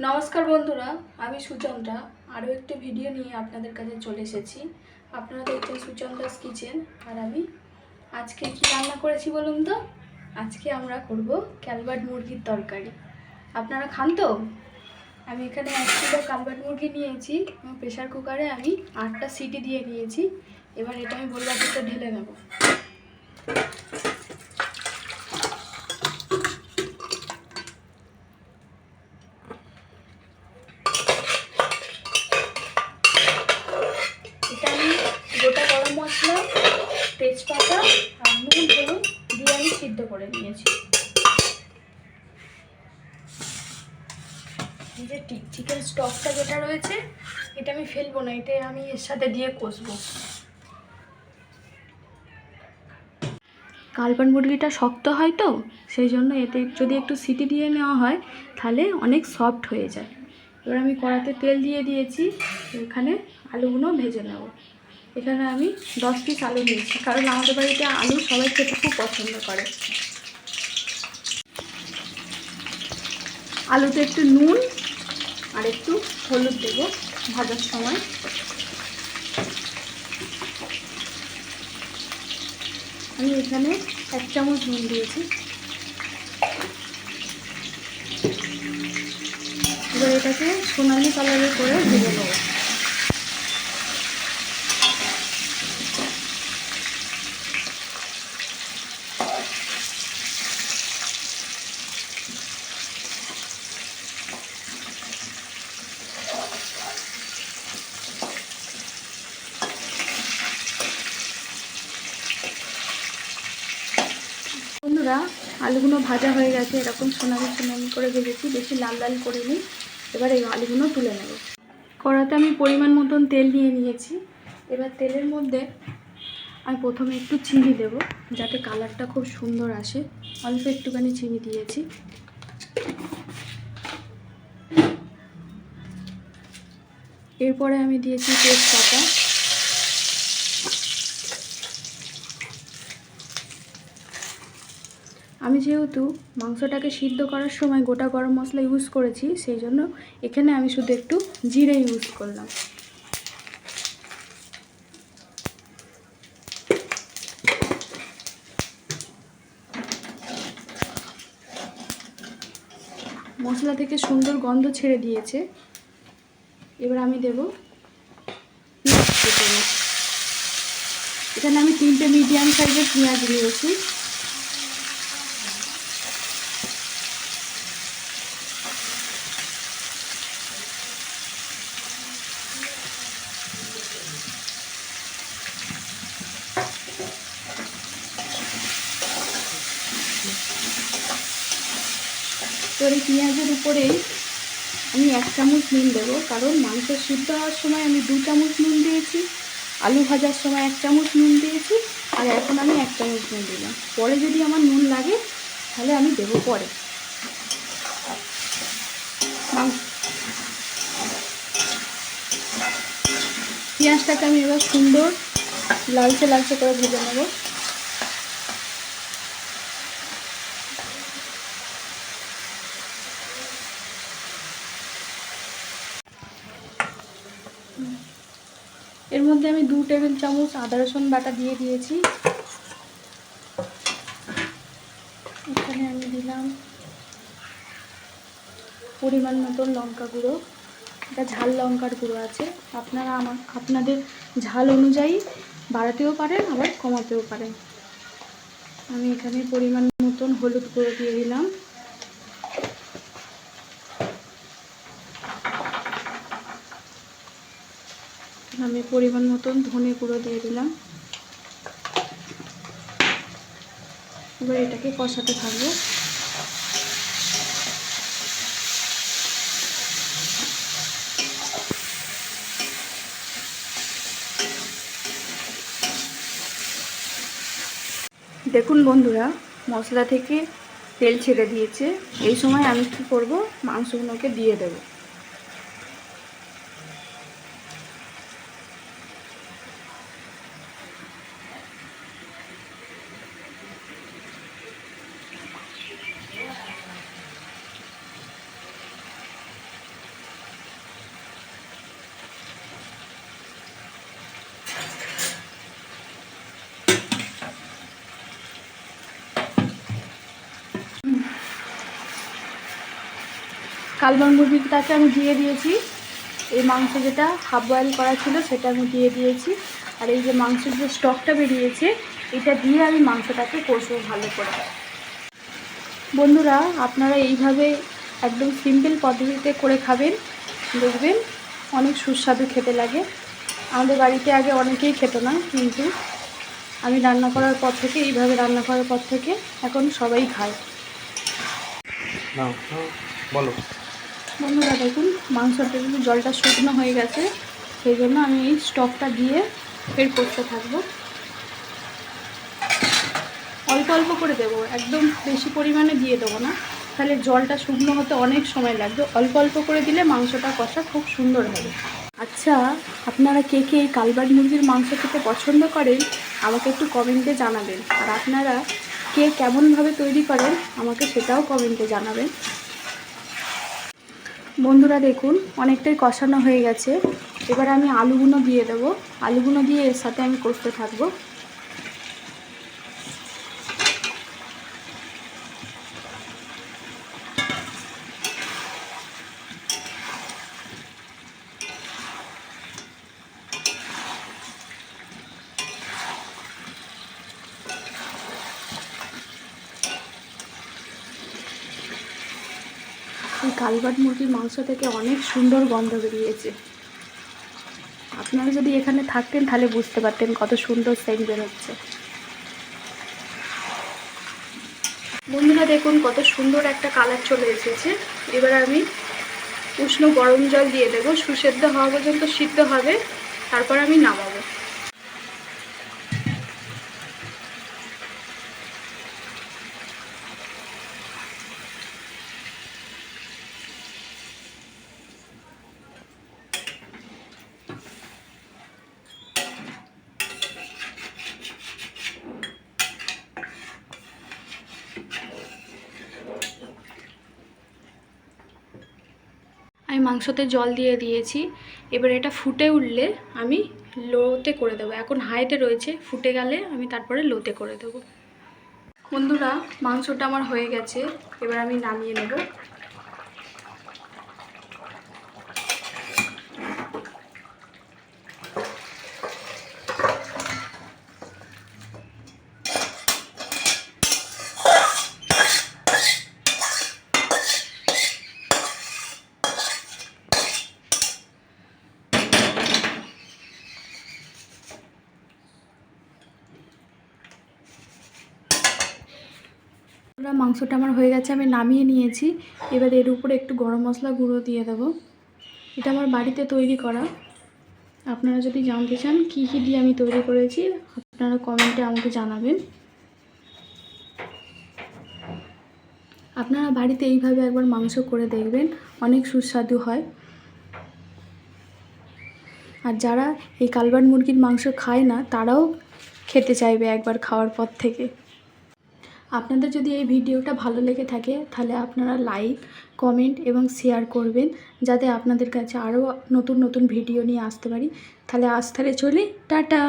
নমস্কার বন্ধুরা, আমি সুচন্দ্রা আরও একটি ভিডিও নিয়ে আপনাদের কাছে চলে এসেছি। আপনারা দেখছেন সুচন্দ্রাস কিচেন। আর আমি আজকে কি রান্না করেছি বলুন তো? আজকে আমরা করব ক্যালবার্ট মুরগির তরকারি। আপনারা খান তো? আমি এখানে 1 কিলো ক্যালবার্ট মুরগি নিয়েছি এবং প্রেশার কুকারে আমি 8টা সিটি দিয়ে নিয়েছি। এবার এটা আমি বড়বাটিতে ঢেলে নেব। এটা আমি গোটা গরম মশলা, তেজপাতা আর নুন হলুদ দিয়ে আমি সিদ্ধ করে নিয়েছি। এই যে চিকেন স্টকটা যেটা রয়েছে এটা আমি ফেলবো না, এটা আমি এর সাথে দিয়ে কষবো। কালবার্ট মুরগিটা শক্ত হয় তো, সেই জন্য এতে যদি একটু সিটি দিয়ে নেওয়া হয় তাহলে অনেক সফট হয়ে যায়। এবার আমি কড়াতে তেল দিয়ে দিয়েছি, এখানে আলুগুলো ভেজে নেব। এখানে আমি 10 পিস আলু নিয়েছি, কারণ আমাদের বাড়িতে আলু সবাই খেতে খুব পছন্দ করে। আলুতে একটু নুন আর একটু হলুদ দেবো ভাজার সময়। আমি এখানে 1 চামচ নুন দিয়েছি। এবার এটাকে সোনালি কালারের করে ভেজে নেব। বন্ধুরা, আলুগুলো ভাজা হয়ে গেছে, এরকম সোনালি সোনালি করে ভেজেছি, বেশি লাল লাল করিনি। এবার এই আলুগুলো তুলে নেব। কড়াতে আমি পরিমাণ মতন তেল নিয়ে নিয়েছি। এবার তেলের মধ্যে আমি প্রথমে একটু চিনি দেব, যাতে কালারটা খুব সুন্দর আসে। অল্প একটুখানি চিনি দিয়েছি। এরপরে আমি দিয়েছি তেজপাতা। আমি যেহেতু মাংসটাকে সিদ্ধ করার সময় গোটা গরম মশলা ইউজ করেছি, সেই জন্য এখানে আমি শুধু একটু জিরে ইউজ করলাম। মশলা থেকে সুন্দর গন্ধ ছেড়ে দিয়েছে। এবার আমি দেব পেঁয়াজ কুচি। এখানে আমি 3টে মিডিয়াম সাইজের পেঁয়াজ দিয়েছি। তো এই পেঁয়াজের উপরেই আমি 1 চামচ নুন দেবো, কারণ মাংস সিদ্ধ হওয়ার সময় আমি 2 চামচ নুন দিয়েছি, আলু ভাজার সময় 1 চামচ নুন দিয়েছি, আর এখন আমি 1 চামচ নুন দিলাম। পরে যদি আমার নুন লাগে তাহলে আমি দেবো পরে। পেঁয়াজটাকে আমি এবার সুন্দর লালচে লালচে করে ভেজে নেব। এর মধ্যে আমি 2 টেবিল চামচ আদা রসুন বাটা দিয়ে দিয়েছি। এখানে আমি দিলাম পরিমাণ মতন লঙ্কা গুঁড়ো। এটা ঝাল লঙ্কার গুঁড়ো আছে, আপনারা আপনাদের ঝাল অনুযায়ী বাড়াতেও পারেন আবার কমাতেও পারেন। আমি এখানে পরিমাণ মতন হলুদ গুঁড়ো দিয়ে দিলাম। আমি পরিমাণ মতন ধনে গুঁড়ো দিয়ে দিলাম। এবার এটাকে কষাতে থাকবো। দেখুন বন্ধুরা, মশলা থেকে তেল ছেড়ে দিয়েছে। এই সময় আমি কি করব, মাংসগুলোকে দিয়ে দেব। কালবাং মুরগিটাকে আমি দিয়ে দিয়েছি। এই মাংস যেটা হাফ বয়েল করা ছিল সেটা আমি দিয়ে দিয়েছি। আর এই যে মাংসের যে স্টকটা বেরিয়েছে এটা দিয়ে আমি মাংসটাকে কষবো ভালো করে। বন্ধুরা, আপনারা এইভাবে একদম সিম্পল পদ্ধতিতে করে খাবেন, দেখবেন অনেক সুস্বাদু খেতে লাগে। আমাদের বাড়িতে আগে অনেকেই খেত না, কিন্তু আমি রান্না করার পর থেকে, এইভাবে রান্না করার পর থেকে এখন সবাই খায়। বলো বন্ধুরা, দেখুন মাংসটা কিন্তু জলটা শুকনো হয়ে গেছে, সেই জন্য আমি এই স্টকটা দিয়ে ফের করতে থাকবো। অল্প অল্প করে দেবো, একদম বেশি পরিমাণে দিয়ে দেবো না, তাহলে জলটা শুকনো হতে অনেক সময় লাগবে। অল্প অল্প করে দিলে মাংসটা কষা খুব সুন্দর হবে। আচ্ছা, আপনারা কে কে এই কালবাগ মুরগির মাংস খেতে পছন্দ করেন আমাকে একটু কমেন্টে জানাবেন। আর আপনারা কে কেমনভাবে তৈরি করেন আমাকে সেটাও কমেন্টে জানাবেন। বন্ধুরা, দেখুন অনেকটাই কষানো হয়ে গেছে। এবার আমি আলুগুলো দিয়ে দেবো। আলুগুলো দিয়ে এর সাথে আমি কষতে থাকবো। এই কালবাগ মুরগির মাংস থেকে অনেক সুন্দর গন্ধ বেরিয়েছে। আপনারা যদি এখানে থাকতেন তাহলে বুঝতে পারতেন কত সুন্দর সেন্ট বেরোচ্ছে। বন্ধুরা, দেখুন কত সুন্দর একটা কালার চলে এসেছে। এবার আমি উষ্ণ গরম জল দিয়ে দেবো, সুসেদ্ধ হওয়া পর্যন্ত সিদ্ধ হবে, তারপর আমি নামাবো। আমি মাংসতে জল দিয়ে দিয়েছি। এবার এটা ফুটে উঠলে আমি লোতে করে দেবো। এখন হাইতে রয়েছে, ফুটে গেলে আমি তারপরে লোতে করে দেবো। বন্ধুরা, মাংসটা আমার হয়ে গেছে, এবার আমি নামিয়ে নেব। মাংসটা আমার হয়ে গেছে, আমি নামিয়ে নিয়েছি। এবার এর উপরে একটু গরম মশলা গুঁড়ো দিয়ে দেবো। এটা আমার বাড়িতে তৈরি করা। আপনারা যদি জানতে চান কী কী দিয়ে আমি তৈরি করেছি, আপনারা কমেন্টে আমাকে জানাবেন। আপনারা বাড়িতে এইভাবে একবার মাংস করে দেখবেন, অনেক সুস্বাদু হয়। আর যারা এই কালবাগ মুরগির মাংস খায় না তারাও খেতে চাইবে একবার খাওয়ার পর থেকে। আপনাদের যদি এই ভিডিওটা ভালো লেগে থাকে তাহলে আপনারা লাইক, কমেন্ট এবং শেয়ার করবেন, যাতে আপনাদের কাছে আরও নতুন নতুন ভিডিও নিয়ে আসতে পারি। তাহলে আজ চলি, টাটা।